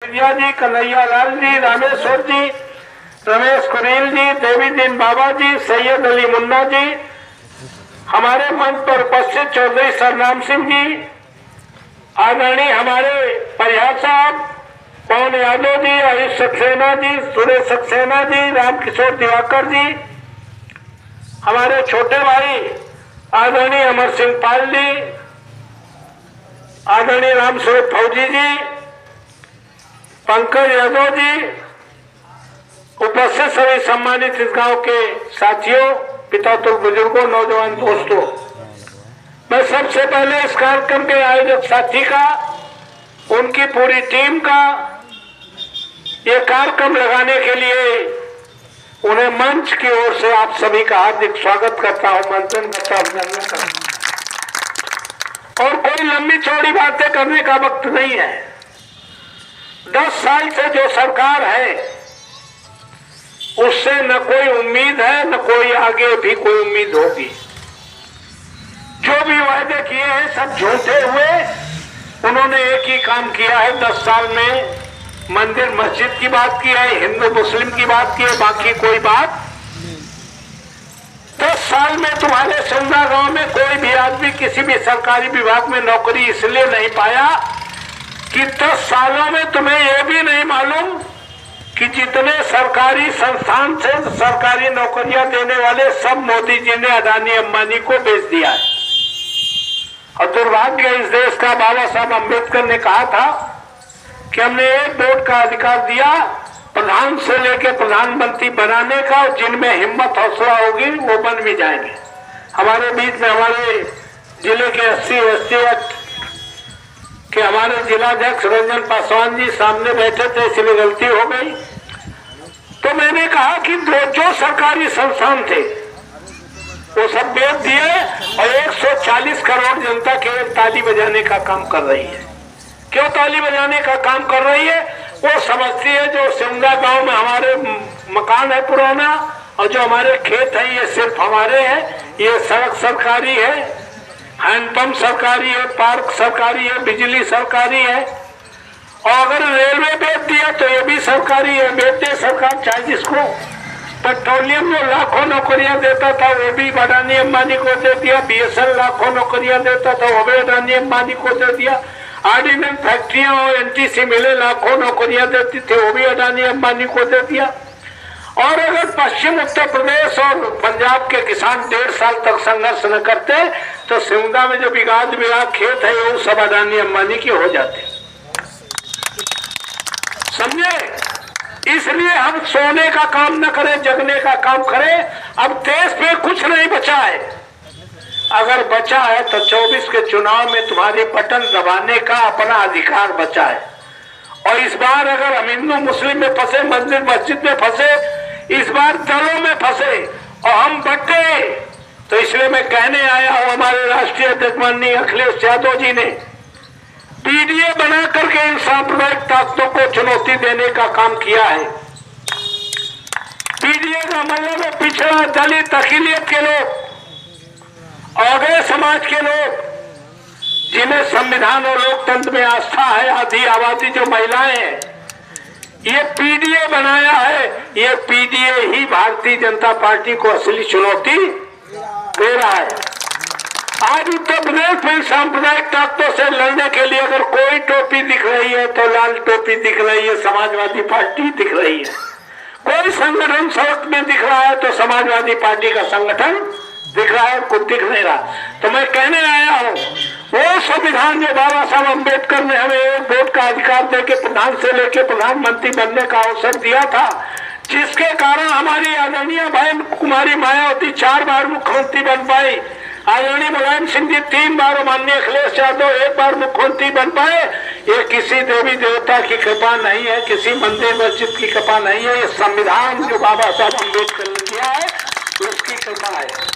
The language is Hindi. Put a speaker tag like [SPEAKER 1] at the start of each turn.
[SPEAKER 1] जी, कन्हैया लाल जी, रामेश्वर जी, रमेश कुरेल जी, देवी दीन बाबा जी, सैयद अली मुन्ना जी, हमारे मंच पर उपस्थित चौधरी सरनाम सिंह जी, आदरणीय हमारे परिहार साहब, पवन यादव जी, आयुष सक्सेना जी, सुरेश सक्सेना जी, रामकिशोर दिवाकर जी, हमारे छोटे भाई आदरणीय अमर सिंह पाल जी, आदरणीय रामस्वरूप फौजी जी, पंकज यादव जी, उपस्थित सभी सम्मानित इस गांव के साथियों, पितातुल बुजुर्गों, नौजवान दोस्तों, मैं सबसे पहले इस कार्यक्रम के आयोजक साथी का, उनकी पूरी टीम का ये कार्यक्रम लगाने के लिए उन्हें मंच की ओर से आप सभी का हार्दिक स्वागत करता हूं, मंथन करता हूं, अभिनंदन करता हूं। और कोई लंबी चौड़ी बातें करने का वक्त नहीं है। 10 साल से जो सरकार है उससे न कोई उम्मीद है, न कोई आगे भी कोई उम्मीद होगी। जो भी वायदे किए हैं सब झूठे हुए। उन्होंने एक ही काम किया है 10 साल में, मंदिर मस्जिद की बात की है, हिंदू मुस्लिम की बात की है, बाकी कोई बात। 10 साल में तुम्हारे सिंधा गांव में कोई भी आदमी किसी भी सरकारी विभाग में नौकरी इसलिए नहीं पाया कि 10 सालों में तुम्हें यह भी नहीं मालूम कि जितने सरकारी संस्थान से सरकारी नौकरियां देने वाले सब मोदी जी ने अडानी अंबानी को बेच दिया है। और दुर्भाग्य इस देश का बाबा साहब अम्बेडकर ने कहा था कि हमने एक वोट का अधिकार दिया प्रधान से लेकर प्रधानमंत्री बनाने का, और जिनमें हिम्मत हौसला होगी वो बन भी जाएंगे। हमारे बीच में हमारे जिले के 80 के हमारे जिलाध्यक्ष रंजन पासवान जी सामने बैठे थे, इसलिए गलती हो गई। तो मैंने कहा कि जो सरकारी संस्थान थे वो सब बेच दिए और 140 करोड़ जनता के ताली बजाने का काम कर रही है। क्यों ताली बजाने का काम कर रही है? वो समझती है जो सिमला गांव में हमारे मकान है पुराना और जो हमारे खेत है ये सिर्फ हमारे हैं, ये सड़क सरकारी है, हैंडपंप सरकारी है, पार्क सरकारी है, बिजली सरकारी है। और अगर रेलवे बेच दिया तो ये भी सरकारी है, बेच दे सरकार चाहे जिसको। पेट्रोलियम जो लाखों नौकरियां देता था वो भी अडानी अंबानी को दे दिया। BSNL लाखों नौकरियां देता था वो भी अडानी अंबानी को दे दिया। ऑर्डिनेंस फैक्ट्रियां और NTC मिले लाखों नौकरियां देती थे वो भी अडानी अंबानी को दे दिया। और अगर पश्चिम उत्तर प्रदेश और पंजाब के किसान 1.5 साल तक संघर्ष न करते तो सिमगा में जो बिगाड़ खेत है वो सब अडानी अंबानी के हो जाते। समझे? इसलिए हम सोने का काम न करें, जगने का काम करें। अब देश में कुछ नहीं बचा है। अगर बचा है तो 24 के चुनाव में तुम्हारे बटन दबाने का अपना अधिकार बचा है। और इस बार अगर हम हिंदू मुस्लिम में फंसे, मंदिर मस्जिद में फंसे, इस बार दलों में फंसे और हम बटे, तो इसलिए मैं कहने आया हूं, हमारे राष्ट्रीय अध्यक्ष माननीय अखिलेश यादव जी ने PDA बना करके इन सांप्रदायिक ताकतों को चुनौती देने का काम किया है। PDA का मतलब है पिछड़ा, दलित, अक़लियत के लोग, अवैध समाज के लोग, जिन्हें संविधान और लोकतंत्र में आस्था है, आधी आबादी जो महिलाएं हैं, ये PDA बनाया है। ये PDA ही भारतीय जनता पार्टी को असली चुनौती दे रहा है। आज उत्तर प्रदेश में सांप्रदायिक ताकतों से लड़ने के लिए अगर कोई टोपी दिख रही है तो लाल टोपी दिख रही है, समाजवादी पार्टी दिख रही है। कोई संगठन सड़क में दिख रहा है तो समाजवादी पार्टी का संगठन दिख रहा है, कुछ दिख नहीं रहा। तो मैं कहने आया हूँ, वो संविधान जो बाबा साहब अम्बेडकर ने हमें एक वोट का अधिकार देके प्रधान से लेके प्रधानमंत्री बनने का अवसर दिया था, जिसके कारण हमारी आदरणीय बहन कुमारी मायावती 4 बार मुख्यमंत्री बन पाई, आदरणीय मुलायम सिंह जी 3 बार, माननीय अखिलेश यादव 1 बार मुख्यमंत्री बन पाए। ये किसी देवी देवता की कृपा नहीं है, किसी मंदिर मस्जिद की कृपा नहीं है, ये संविधान जो बाबा साहब अम्बेडकर ने दिया है उसकी कृपा है।